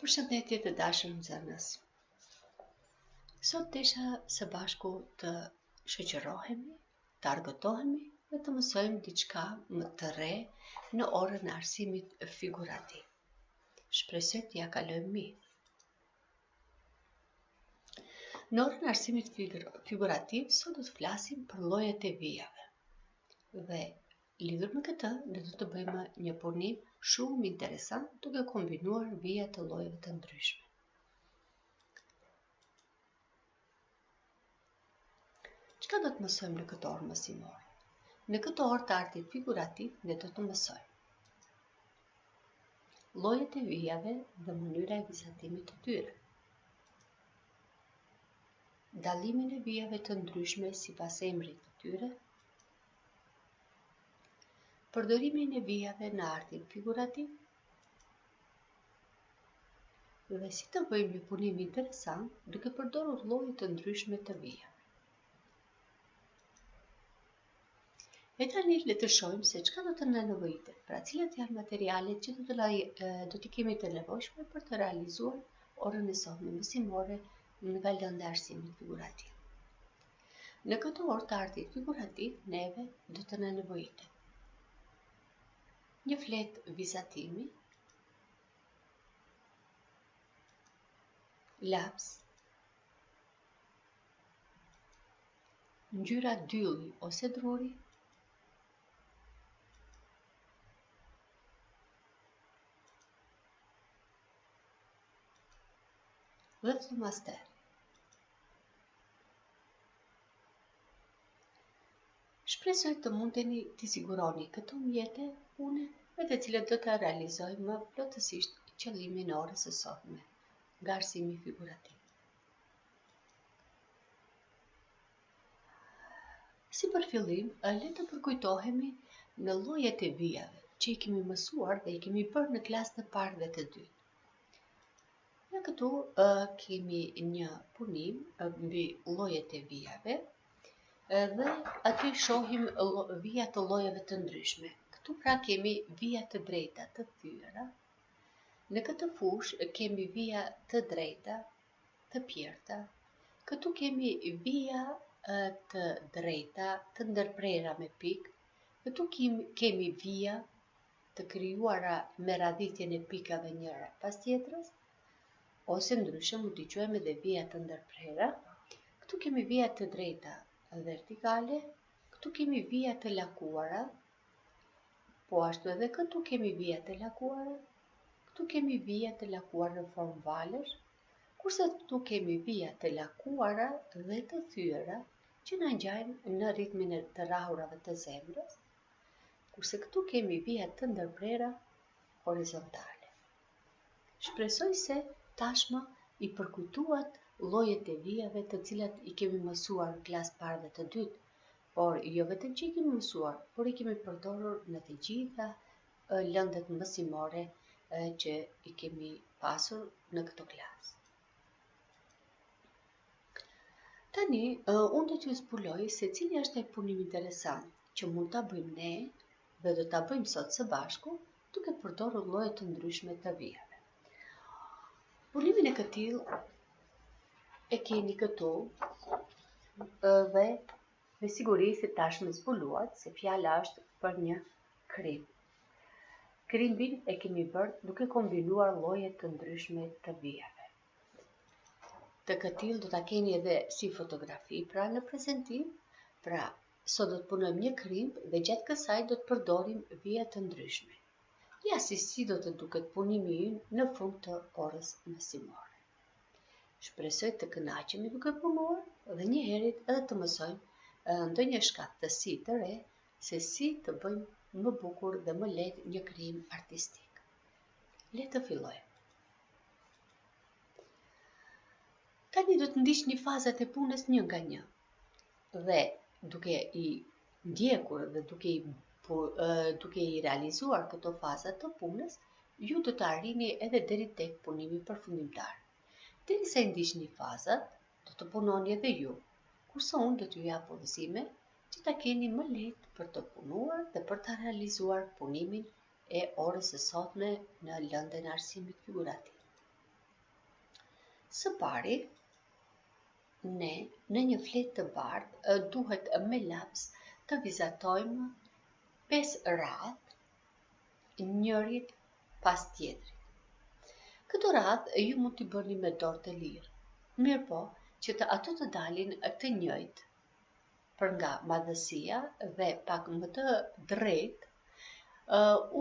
Përshëndetje të dashur nxënës. Sot desha së bashku të shoqërohemi, të argëtohemi dhe të mësojmë diçka më të re në orën e arsimit figurativ. Shpresoj t'ja kalojmë mirë. Në orën e arsimit figurativ, sot do të flasim për llojet e vijave. Dhe lidhur me këtë, ne do të bëjmë një punim shumë interesant duke kombinuar vija të llojeve të ndryshme. Çka do të mësojmë në këtë orë mësimore? Në këtë orë të artit figurativ, ne do të mësojmë llojet e vijave dhe mënyra e vizatimit të tyre, dallimin e vijave të ndryshme sipas emrit të tyre, përdorimin e vijave në artin figurativ dhe si të bëjmë një punim interesant duke përdorur lloje të ndryshme të vijave. E tani le të shohim se çka do të na nevojitet, pra cilat janë materialet që do t'i kemi të nevojshme për të realizuar orën e sotme mësimore nga lëndë e arsimit figurativ. Në këtë orë të artit figurativ, neve do të na nevojitet një fletë vizatimi, laps, ngjyra dylli ose druri, dhe flomaster. Shpresoj të mundeni t'i siguroni këto mjete pune me të cilët do të realizojmë plotësisht qëllimin e orës së sotme nga arsimi figurativ. Si për fillim, le të përkujtohemi në llojet e vijave që i kemi mësuar dhe i kemi bërë në klasën e parë dhe të dytë. Në këtu kemi një punim mbi llojet e vijave dhe aty shohim vija të llojeve të ndryshme. Këtu pra kemi vija të drejta të thyera. Në këtë fushë kemi vija të drejta të pjerta. Këtu kemi vija të drejta të ndërprera me pikë. Këtu kemi vija të krijuara me radhitjen e pikave njëra pas tjetrës, ose ndryshe mund t'i quajmë edhe vija të ndërprera. Këtu kemi vija të drejta vertikale, këtu kemi vija të lakuara, po ashtu edhe këtu kemi vija të lakuara, këtu kemi vija të lakuara në formë valësh, kurse këtu kemi vija të lakuara dhe të thyera që na ngjajnë në ritmin e të rrahurave të zemrës, kurse këtu kemi vija të ndërprera horizontale. Shpresoj se tashmë i përkujtuat llojet e vijave të cilat i kemi mësuar në klasë parë dhe të dytë, por jo vetëm që i kemi mësuar, por i kemi përdorur në të gjitha lëndet mësimore që i kemi pasur në këtë klasë. Tani, unë do t'ju zbuloj se cili është ai punim interesant që mund ta bëjmë ne dhe do ta bëjmë sot së bashku duke përdorur lloje të ndryshme të vijave. Punimin e këtill e keni këtu dhe me siguri se tashmë zbuluat se fjala është për një krim. Krimbin e kemi bërë duke kombinuar lloje të ndryshme të vijave. Të këtill do ta keni edhe si fotografi pra në prezantim, pra sot do të punojmë një krimb dhe gjatë kësaj do të përdorim vija të ndryshme. Ja si do të duket punimi ynë në fund të orës mësimore. Shpresoj të kënaqemi duke punuar dhe një herët edhe të mësojmë ndonjë shkatësi të re se si të bëjmë më bukur dhe më lehtë një krim artistik. Le të fillojmë. Tani do të ndiqni fazat e punës një nga një dhe duke i ndjekur dhe duke i realizuar këto faza të punës, ju do të arrini edhe deri tek punimi përfundimtar. Derisa i ndiqni fazat, do të punoni edhe ju, kurse unë do t'ju jap udhëzime që ta keni më lehtë për të punuar dhe për të realizuar punimin e orës së sotme në lëndën e arsimit figurativ. Së pari, ne në një fletë të bardhë duhet me laps të vizatojmë 5 radhë njërit pas tjetrit. Këto radhë ju mund t'i bëni me dorë të lirë, mirë po që ato të dalin të njëjtë, për nga madhësia dhe pak më të drejtë,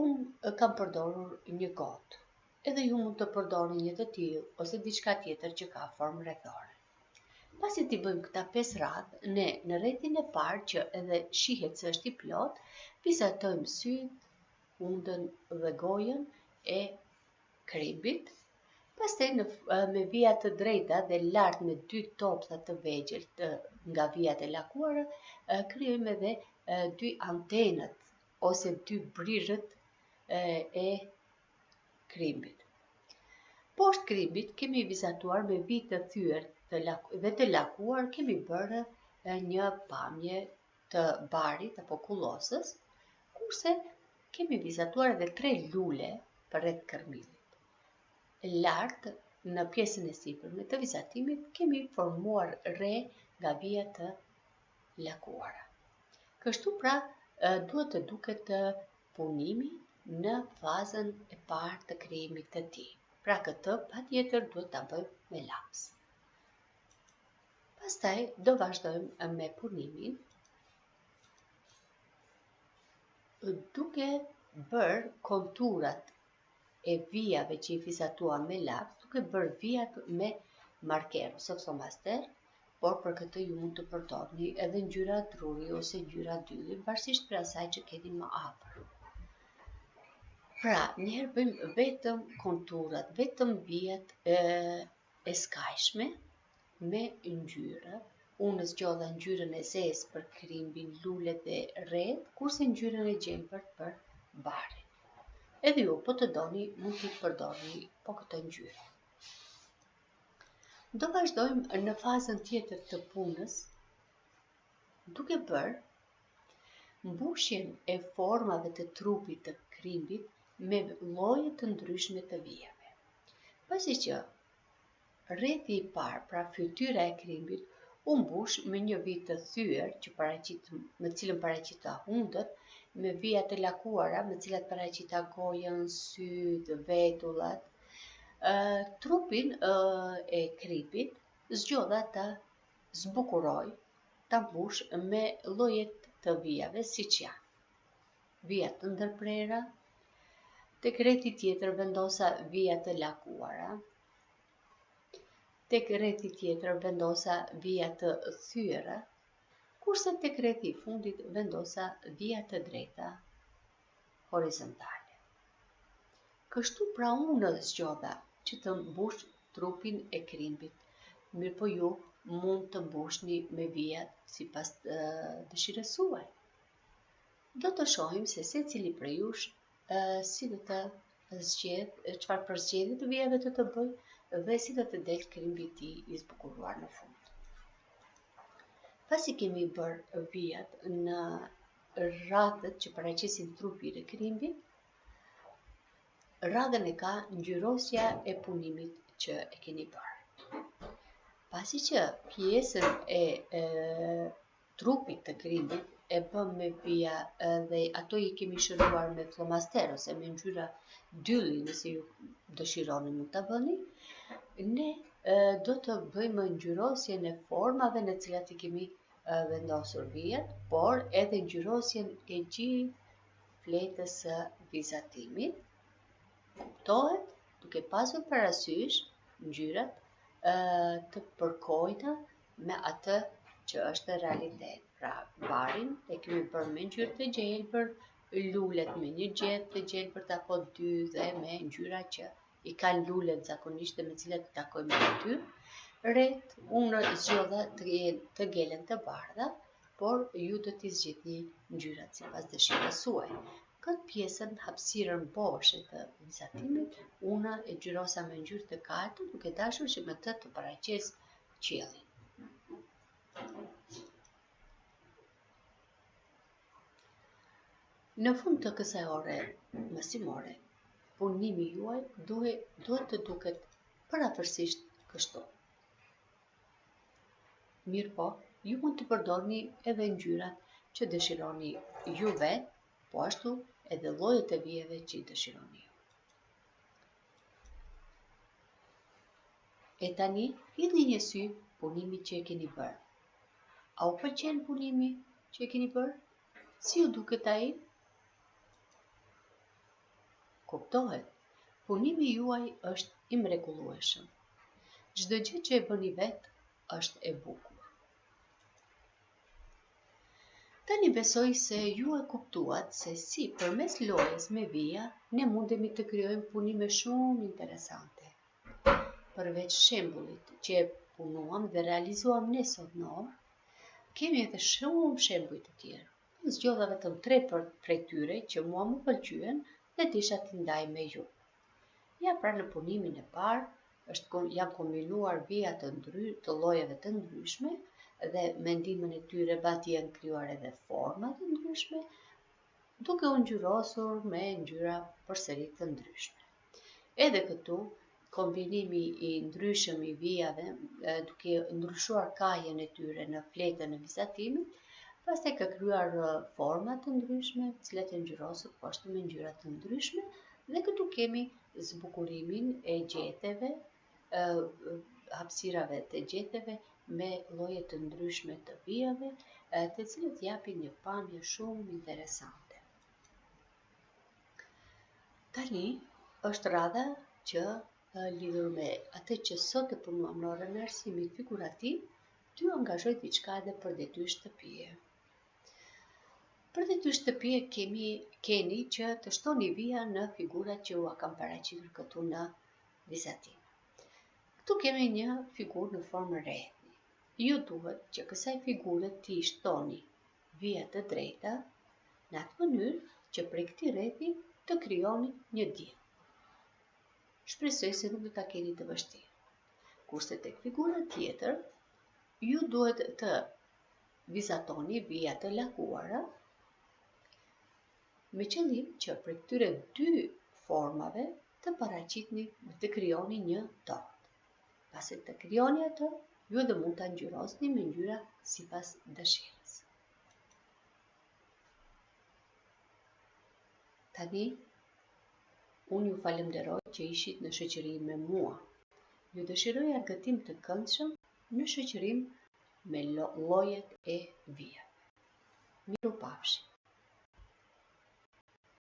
unë kam përdorur një gotë, edhe ju mund të përdorni një të tillë ose diçka tjetër që ka formë rrethore. Pasi t'i bëjmë këta 5 radhë, ne në rrethin e parë që edhe shihet se është i plot, vizatojmë syt, hundën dhe gojën e krimbit. Pastaj me vija të drejta dhe lart me 2 topsa të vegjël nga vijat e lakuara, krijojmë edhe 2 antenët ose 2 brirët e krimbit. Poshtë krimbit kemi vizatuar me vijë të thyer dhe të lakuar, kemi bërë një pamje të barit apo kullosës, kurse kemi vizatuar edhe 3 lule përreth kërmilit. Lart në pjesën e sipërme të vizatimit kemi formuar re nga vija të lakuara. Kështu pra duhet të duket punimi në fazën e parë të krijimit të tij. Pra këtë patjetër duhet ta bëjmë me laps. Pastaj do vazhdojmë me punimin duke bërë konturat e vijave që i vizatuam me laps, duke bërë vijat me marker ose flomaster, por për këtë ju mund të përdorni edhe ngjyra druri ose ngjyra dylli, varsisht për asaj që keni më afër. Pra, njëherë bëjmë vetëm konturat, vetëm vijat e skajshme me ngjyrë. Unë zgjodha ngjyrën e zezë për krimbin, lulet dhe rret, kurse ngjyrën e gjelbërt për barin. Edhe ju, po të doni, mund t'i përdorni po këtë ngjyrë. Do vazhdojmë në fazën tjetër të punës, duke bërë mbushjen e formave të trupit të krimbit me lloje të ndryshme të vijave. Pasi që rrethi i parë, pra fytyra e krimbit, u mbush me një vijë të thyer që me cilën paraqita hundët, me vija të lakuara me cilat paraqita gojën, syt, vetullat. Trupin e krimbit zgjodha ta zbukuroj, ta mbush me llojet të vijave siç janë. Vija të ndërprera, tek rrethi tjetër vendosa vija të lakuara, tek rrethi tjetër vendosa vija të thyera, kurse tek rrethi i fundit vendosa vija të drejta horizontale. Kështu pra unë zgjodha që të mbush trupin e krimbit, mirë po ju mund të mbushni me vijat sipas dëshirës suaj. Do të shohim se secili prej jush si do të zgjedh, çfarë përzgjedhje të vijave të bëjë dhe si do të del krimbi i tij i zbukuruar në fund. Pasi kemi bërë vijat në radhët që paraqisin trupin e krimbit, radhën e ka ngjyrosja e punimit që e keni bërë. Pasi që pjesën e trupit të krimbit e bëm me vija dhe ato i kemi shëruar me flomaster ose me ngjyra dylli, nëse ju dëshironi mund ta bëni, ne do të bëjmë ngjyrosjen e formave në cilat i kemi vendosur vijat, por edhe ngjyrosjen e gjithë fletës së vizatimit. Kuptohet duke pasur parasysh ngjyrat të përkojta me atë që është realitet. Pra, barin e kemi bërë me ngjyrë të gjelbër, lulet me një gjetë të gjelbërt apo 2 dhe me ngjyra që i kanë lulet zakonisht dhe me cilat takojmë aty. Rret, unë zgjodha të gelen të bardha, por ju do t'i zgjidhni ngjyrat sipas dëshirës suaj. Këtë pjesën hapësirën boshe të vizatimit, unë e ngjyrosa me ngjyrë të kaltër, duke dashur që me të të paraqes qiellin. Në fund të kësaj ore mësimore, punimi juaj duhet të duket përafërsisht kështu. Mirë po, ju mund të përdorni edhe ngjyrat që dëshironi ju vetë, po ashtu edhe llojet e vijave që i dëshironi ju. E tani, hidhni një sy punimit që e keni bërë. A u pëlqen punimi që e keni bërë? Si ju duket ai? Kuptohet, punimi juaj është i mrekullueshëm. Çdo gjë që e bëni vetë është e bukur. Tani besoj se ju e kuptuat se si përmes lojës me vija ne mundemi të krijojmë punime shumë interesante. Përveç shembullit që e punuam dhe realizuam ne sot në orë, kemi edhe shumë shembuj të tjerë. Zgjodha vetëm 3 prej tyre që mua më pëlqyen dhe disha t'i ndaj me ju. Ja pra në punimin e parë janë kombinuar vija të llojeve të ndryshme dhe me ndihmën e tyre badje janë krijuar edhe forma të ndryshme, duke u ngjyrosur me ngjyra përsëri të ndryshme. Edhe këtu kombinimi i ndryshëm i vijave, duke ndryshuar kajën e tyre në fletën e vizatimit, pastaj ka krijuar forma të ndryshme, të cilat janë ngjyrosur po ashtu me ngjyra të ndryshme, dhe këtu kemi zbukurimin e gjeteve, hapësirave të gjeteve me lloje të ndryshme të vijave, të cilët japin një pamje shumë interesante. Tani është radha që lidhur me atë që sot e punuam në orën e arsimit figurativ, t'ju angazhoj diçka edhe për detyrë shtëpie. Për detyrë shtëpie keni që të shtoni vija në figurat që ua kam paraqitur këtu në vizatim. Këtu kemi një figurë në formë rrethi. Ju duhet që kësaj figure t'i shtoni vija të drejta në atë mënyrë që prej këtij rrethi të krijoni një diell. Shpresoj se nuk do ta keni të vështirë. Kurse tek figura tjetër, ju duhet të vizatoni vija të lakuara me qëllim që për këtyre 2 formave të paraqitni dhe të krijoni një tort. Pasi të krijoni atë, ju edhe mund ta ngjyrosni me ngjyra sipas dëshirës. Tani, unë ju falenderoj që ishit në shoqëri me mua. Ju dëshiroj argëtim të këndshëm në shoqërim me llojet e vijave. Mirupafshim.